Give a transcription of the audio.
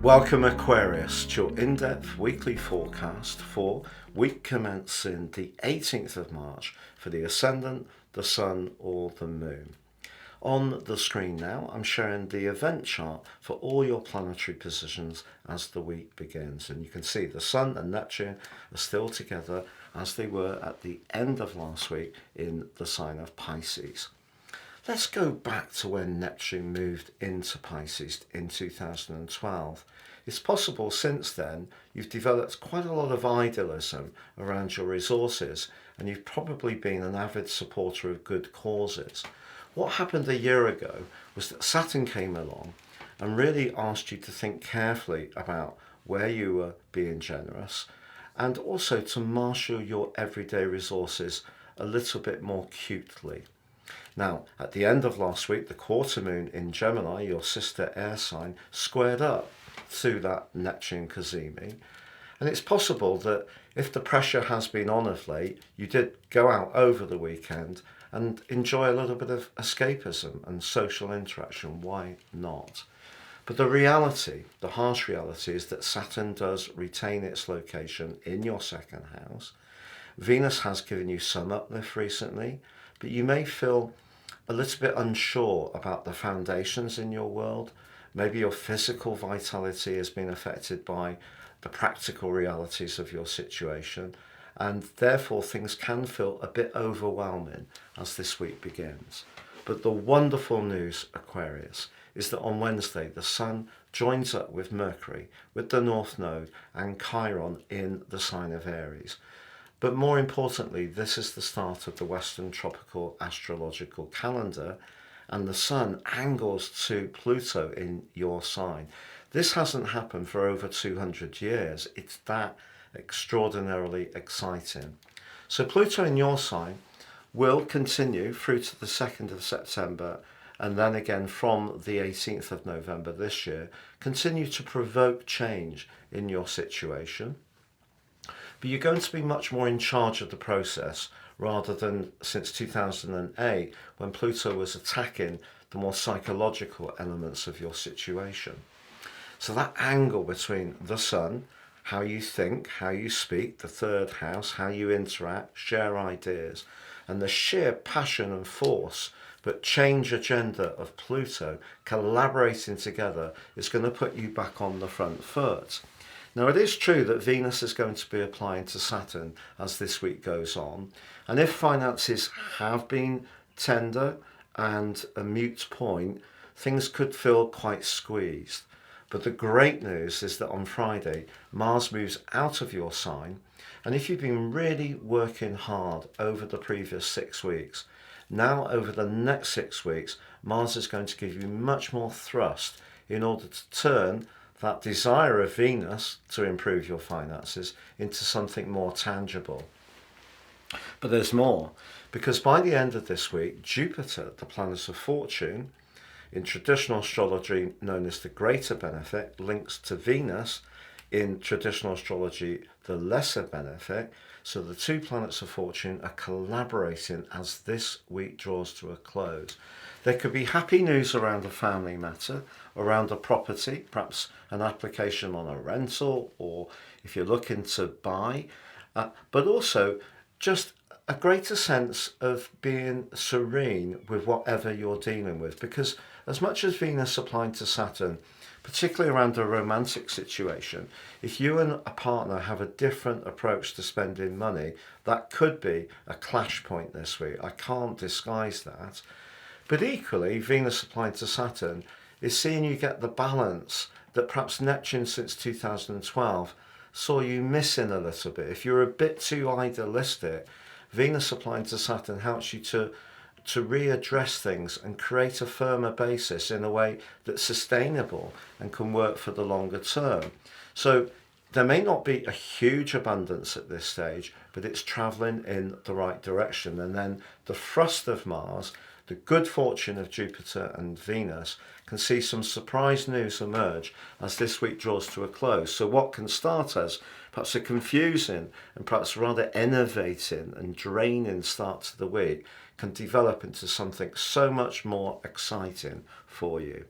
Welcome Aquarius to your in-depth weekly forecast for week commencing the 18th of March for the Ascendant, the Sun or the Moon. On the screen now I'm showing the event chart for all your planetary positions as the week begins, and you can see the Sun and Neptune are still together as they were at the end of last week in the sign of Pisces. Let's go back to when Neptune moved into Pisces in 2012. It's possible since then you've developed quite a lot of idealism around your resources, and you've probably been an avid supporter of good causes. What happened a year ago was that Saturn came along and really asked you to think carefully about where you were being generous, and also to marshal your everyday resources a little bit more cutely. Now, at the end of last week, the quarter moon in Gemini, your sister air sign, squared up to that Neptune cazimi. And it's possible that if the pressure has been on of late, you did go out over the weekend and enjoy a little bit of escapism and social interaction. Why not? But the reality, the harsh reality, is that Saturn does retain its location in your second house. Venus has given you some uplift recently, but you may feel a little bit unsure about the foundations in your world. Maybe your physical vitality has been affected by the practical realities of your situation, and therefore things can feel a bit overwhelming as this week begins. But the wonderful news, Aquarius, is that on Wednesday the Sun joins up with Mercury, with the North Node and Chiron in the sign of Aries. But more importantly, this is the start of the Western tropical astrological calendar, and the Sun angles to Pluto in your sign. This hasn't happened for over 200 years. It's that extraordinarily exciting. So Pluto in your sign will continue through to the 2nd of September, and then again from the 18th of November this year, continue to provoke change in your situation. But you're going to be much more in charge of the process rather than since 2008, when Pluto was attacking the more psychological elements of your situation. So that angle between the Sun, how you think, how you speak, the third house, how you interact, share ideas, and the sheer passion and force but change agenda of Pluto collaborating together is going to put you back on the front foot. Now, it is true that Venus is going to be applying to Saturn as this week goes on, and if finances have been tender and a mute point, things could feel quite squeezed. But the great news is that on Friday, Mars moves out of your sign, and if you've been really working hard over the previous 6 weeks, now over the next 6 weeks, Mars is going to give you much more thrust in order to turn that desire of Venus to improve your finances into something more tangible. But there's more, because by the end of this week, Jupiter, the planet of fortune, in traditional astrology known as the greater benefic, links to Venus, in traditional astrology the lesser benefic. So the two planets of fortune are collaborating as this week draws to a close. There could be happy news around a family matter, around a property, perhaps an application on a rental, or if you're looking to buy, but also just a greater sense of being serene with whatever you're dealing with. Because as much as Venus applying to Saturn, particularly around a romantic situation, if you and a partner have a different approach to spending money, that could be a clash point this week. I can't disguise that. But equally, Venus applying to Saturn is seeing you get the balance that perhaps Neptune since 2012 saw you missing a little bit. If you're a bit too idealistic, Venus applying to Saturn helps you to readdress things and create a firmer basis in a way that's sustainable and can work for the longer term. So there may not be a huge abundance at this stage, but it's traveling in the right direction. And then the thrust of Mars, the good fortune of Jupiter and Venus, can see some surprise news emerge as this week draws to a close. So what can start as perhaps a confusing and perhaps rather enervating and draining start to the week can develop into something so much more exciting for you.